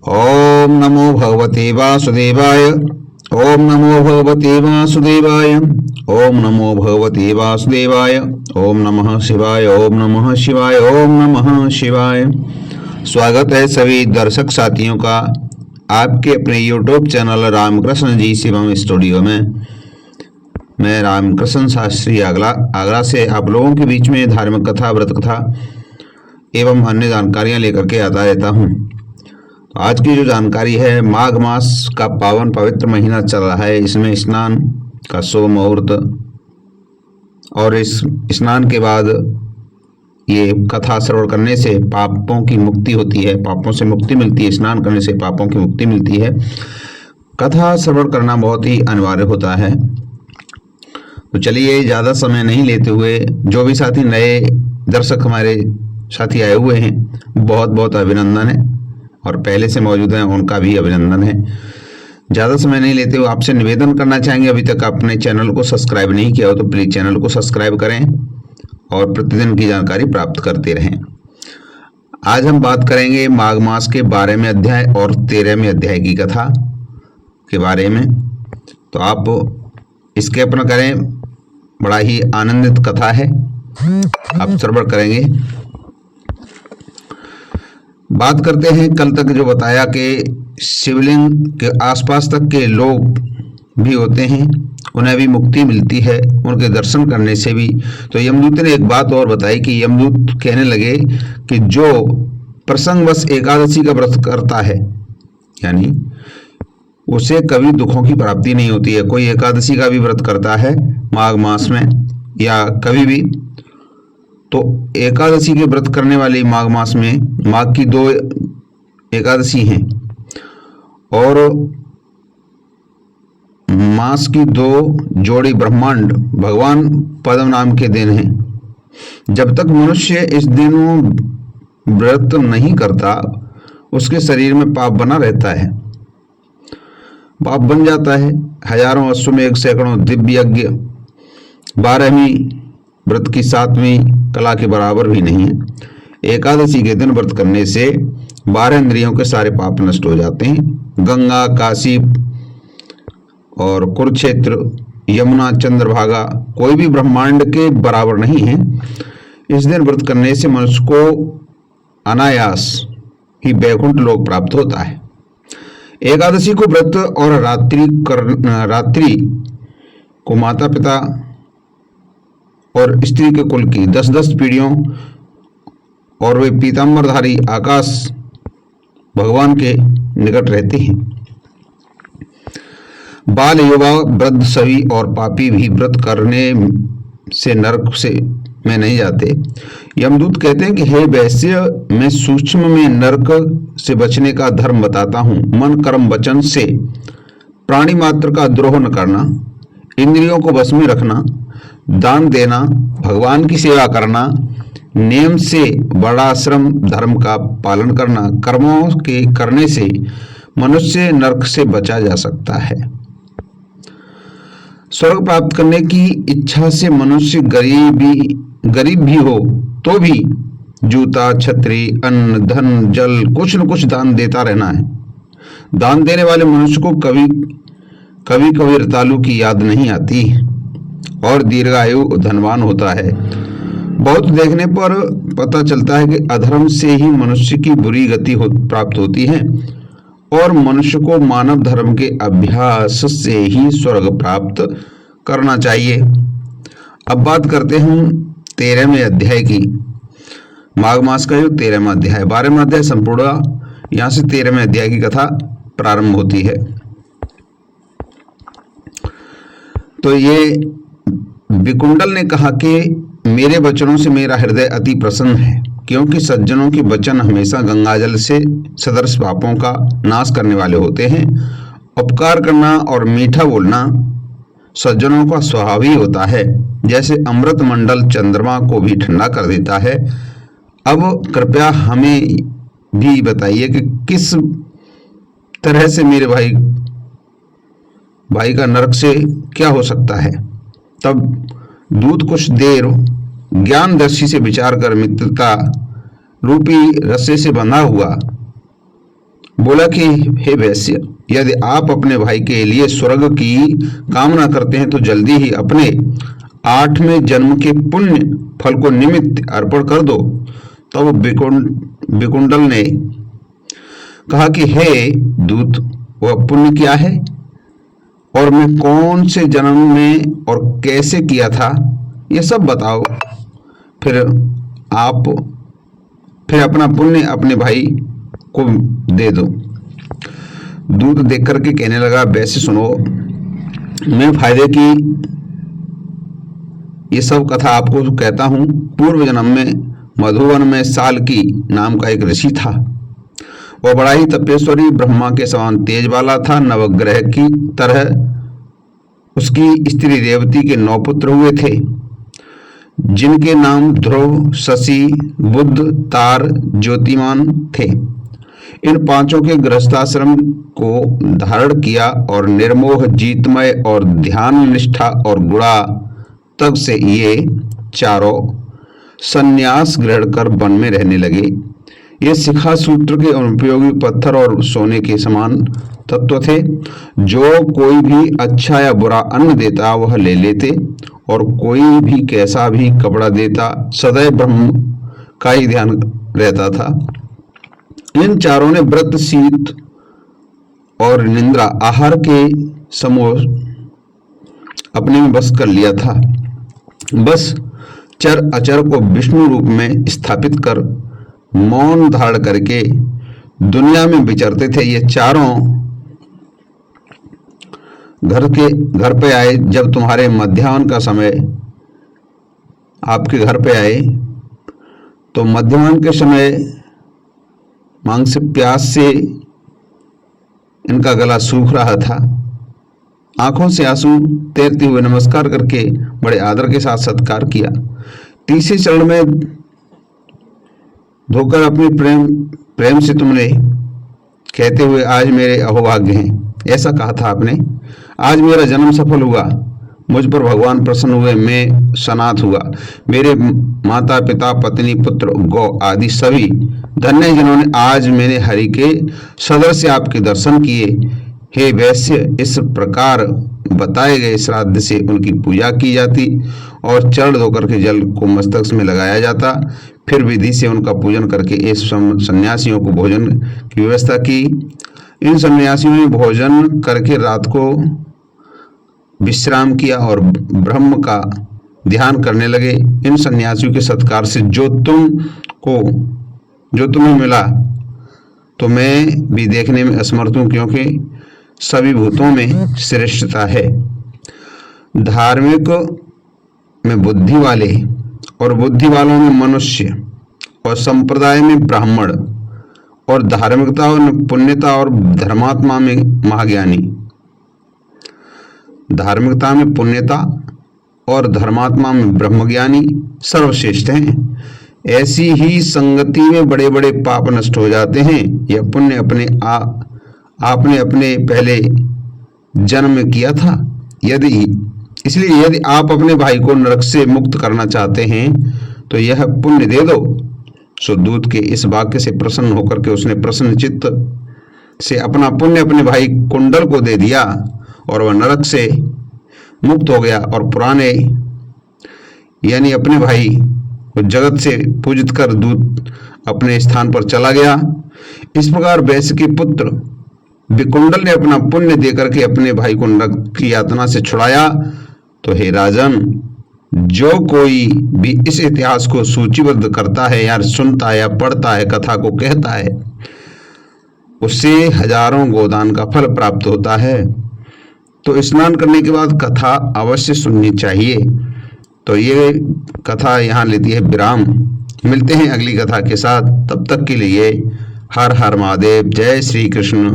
ओम नमो भगवते वासुदेवाय। ओम नमो भगवते वासुदेवाय। ओम नमो भगवते वासुदेवाय। ओम नमः शिवाय। ओम नमः शिवाय। ओम नमः शिवाय। स्वागत है सभी दर्शक साथियों का आपके अपने YouTube चैनल रामकृष्ण जी शिवम स्टूडियो में। मैं रामकृष्ण शास्त्री आगरा से आप लोगों के बीच में धार्मिक कथा, व्रत कथा एवं अन्य जानकारियां लेकर के आता रहता हूं। आज की जो जानकारी है, माघ मास का पावन पवित्र महीना चल रहा है। इसमें स्नान का शुभ मुहूर्त और इस स्नान के बाद ये कथा श्रवण करने से पापों की मुक्ति होती है, पापों से मुक्ति मिलती है। स्नान करने से पापों की मुक्ति मिलती है। कथा श्रवण करना बहुत ही अनिवार्य होता है। तो चलिए ज़्यादा समय नहीं लेते हुए, जो भी साथी नए दर्शक हमारे साथी आए हुए हैं, बहुत बहुत अभिनंदन है, और पहले से मौजूद हैं उनका भी अभिनंदन है। ज़्यादा समय नहीं लेते हुए आपसे निवेदन करना चाहेंगे, अभी तक आपने चैनल को सब्सक्राइब नहीं किया हो तो प्लीज़ चैनल को सब्सक्राइब करें और प्रतिदिन की जानकारी प्राप्त करते रहें। आज हम बात करेंगे माघ मास के 12वें अध्याय और 13वें अध्याय की कथा के बारे में। तो आप इसके अपना करें, बड़ा ही आनंदित कथा है, आप श्रवण करेंगे। बात करते हैं, कल तक जो बताया कि शिवलिंग के आसपास तक के लोग भी होते हैं, उन्हें भी मुक्ति मिलती है उनके दर्शन करने से भी। तो यमदूत ने एक बात और बताई कि यमदूत कहने लगे कि जो प्रसंगवश एकादशी का व्रत करता है, यानी उसे कभी दुखों की प्राप्ति नहीं होती है। कोई एकादशी का भी व्रत करता है माघ मास में या कभी भी, तो एकादशी के व्रत करने वाले माघ मास में, माघ की 2 एकादशी हैं और मास की 2 जोड़ी ब्रह्मांड भगवान पद्म नाम के दिन हैं। जब तक मनुष्य इस दिन व्रत नहीं करता, उसके शरीर में पाप बना रहता है, पाप बन जाता है। हजारों अश्वमेध, सैकड़ों दिव्य यज्ञ 12वीं व्रत की 7वीं कला के बराबर भी नहीं है। एकादशी के दिन व्रत करने से 12 इंद्रियों के सारे पाप नष्ट हो जाते हैं। गंगा, काशी और कुरुक्षेत्र, यमुना, चंद्रभागा कोई भी ब्रह्मांड के बराबर नहीं है। इस दिन व्रत करने से मनुष्य को अनायास ही वैकुंठ लोक प्राप्त होता है। एकादशी को व्रत और रात्रि को माता पिता और स्त्री के कुल की 10-10 पीढ़ियों और वे पीताम्बरधारी आकाश भगवान के निकट रहते हैं। बाल, युवा, वृद्ध सभी और पापी भी व्रत करने से नरक से में नहीं जाते। यमदूत कहते हैं कि हे वैश्य, मैं सूक्ष्म में नरक से बचने का धर्म बताता हूँ। मन, कर्म, वचन से प्राणी मात्र का द्रोह न करना, इंद्रियों को वश में रखना, दान देना, भगवान की सेवा करना, नियम से वर्णाश्रम धर्म का पालन करना, कर्मों के करने से मनुष्य नरक से बचा जा सकता है। स्वर्ग प्राप्त करने की इच्छा से मनुष्य गरीब भी हो तो भी जूता, छतरी, अन्न, धन, जल कुछ न कुछ दान देता रहना है। दान देने वाले मनुष्य को कभी रतालू की याद नहीं आती और दीर्घायु धनवान होता है। बहुत देखने पर पता चलता है कि अधर्म से ही मनुष्य की बुरी गति प्राप्त होती है और मनुष्य को मानव धर्म के अभ्यास से ही स्वर्ग प्राप्त करना चाहिए। अब बात करते हैं 13वें अध्याय की। माघ मास का जो 13वां अध्याय, 12वां अध्याय संपूर्ण, यहाँ से 13वें अध्याय की कथा प्रारंभ होती है। तो ये विकुंडल ने कहा कि मेरे वचनों से मेरा हृदय अति प्रसन्न है, क्योंकि सज्जनों के वचन हमेशा गंगाजल से सदृश पापों का नाश करने वाले होते हैं। उपकार करना और मीठा बोलना सज्जनों का स्वभाव ही होता है, जैसे अमृत मंडल चंद्रमा को भी ठंडा कर देता है। अब कृपया हमें भी बताइए कि किस तरह से मेरे भाई का नरक से क्या हो सकता है। तब दूत कुछ देर ज्ञान दृष्टि से विचार कर मित्रता रूपी रस्से से बंधा हुआ बोला कि हे वैश्य, यदि आप अपने भाई के लिए स्वर्ग की कामना करते हैं तो जल्दी ही अपने 8वें जन्म के पुण्य फल को निमित्त अर्पण कर दो। तब विकुंडल ने कहा कि हे दूत, वह पुण्य क्या है और मैं कौन से जन्म में और कैसे किया था, ये सब बताओ। फिर अपना पुण्य अपने भाई को दे दो। दूत देख करके कहने लगा, वैसे सुनो, मैं फायदे की ये सब कथा आपको कहता हूँ। पूर्व जन्म में मधुवन में साल्की नाम का एक ऋषि था। वह बड़ा ही तपेश्वरी, ब्रह्मा के समान तेज वाला था। नवग्रह की तरह उसकी स्त्री रेवती के 9 पुत्र हुए थे, जिनके नाम ध्रुव, शशि, बुध, तार, ज्योतिमान थे। इन 5 के गृहस्थाश्रम को धारण किया और निर्मोह, जीतमय और ध्यान निष्ठा और गुणा तब से ये चारों संन्यास ग्रहण कर वन में रहने लगे। ये शिखा सूत्र के अनुपयोगी पत्थर और सोने के समान तत्व थे। जो कोई भी अच्छा या बुरा अन्न देता वह ले लेते, और कोई भी कैसा भी कपड़ा देता सदैव ब्रह्म का ही ध्यान रहता था। इन चारों ने व्रत, शीत और निद्रा आहार के समूह अपने में बस कर लिया था। बस चर अचर को विष्णु रूप में स्थापित कर मौन धारण करके दुनिया में विचरते थे। ये चारों घर पे आए। जब तुम्हारे मध्याह्न का समय आपके घर पे आए तो मध्याह्न के समय मांग से प्यास से इनका गला सूख रहा था। आंखों से आंसू तैरते हुए नमस्कार करके बड़े आदर के साथ सत्कार किया। तीसरे चरण में धोकर अपने प्रेम से तुमने कहते हुए आज मेरे अहोभाग्य हैं, ऐसा कहा था आपने। आज मेरा जन्म सफल हुआ, मुझ पर भगवान प्रसन्न हुए, मैं सनाथ हुआ। मेरे माता पिता, पत्नी, पुत्र, गौ आदि सभी धन्य जिन्होंने आज मैंने हरि के सदर से आपके दर्शन किए। हे वैश्य, इस प्रकार बताए गए श्राद्ध से उनकी पूजा की जाती और चरण धोकर के जल को मस्तक में लगाया जाता। फिर विधि से उनका पूजन करके इस सन्यासियों को भोजन की व्यवस्था की। इन सन्यासियों ने भोजन करके रात को विश्राम किया और ब्रह्म का ध्यान करने लगे। इन सन्यासियों के सत्कार से जो तुम्हें मिला तो मैं भी देखने में असमर्थ हूँ, क्योंकि सभी भूतों में श्रेष्ठता है। धार्मिक में बुद्धि वाले और बुद्धि वालों में मनुष्य और संप्रदाय में ब्राह्मण और धार्मिकता और पुण्यता और धर्मात्मा में महाज्ञानी। धार्मिकता में पुण्यता और धर्मात्मा में ब्रह्मज्ञानी सर्वश्रेष्ठ हैं। ऐसी ही संगति में बड़े बड़े पाप नष्ट हो जाते हैं। यह पुण्य आपने अपने पहले जन्म में किया था। इसलिए यदि आप अपने भाई को नरक से मुक्त करना चाहते हैं तो यह पुण्य दे दो। सो दूत के इस वाक्य से प्रसन्न होकर के उसने प्रसन्न चित्त से अपना पुण्य अपने भाई कुंडल को दे दिया और वह नरक से मुक्त हो गया और पुराने यानी अपने भाई को जगत से पूजित कर दूत अपने स्थान पर चला गया। इस प्रकार वैश्य के पुत्र विकुंडल ने अपना पुण्य देकर के अपने भाई को नरक की यातना से छुड़ाया। तो हे राजन, जो कोई भी इस इतिहास को सूचीबद्ध करता है या सुनता है या पढ़ता है, कथा को कहता है, उससे हजारों गोदान का फल प्राप्त होता है। तो स्नान करने के बाद कथा अवश्य सुननी चाहिए। तो ये कथा यहाँ लेती है विराम। मिलते हैं अगली कथा के साथ, तब तक के लिए हर हर महादेव। जय श्री कृष्ण।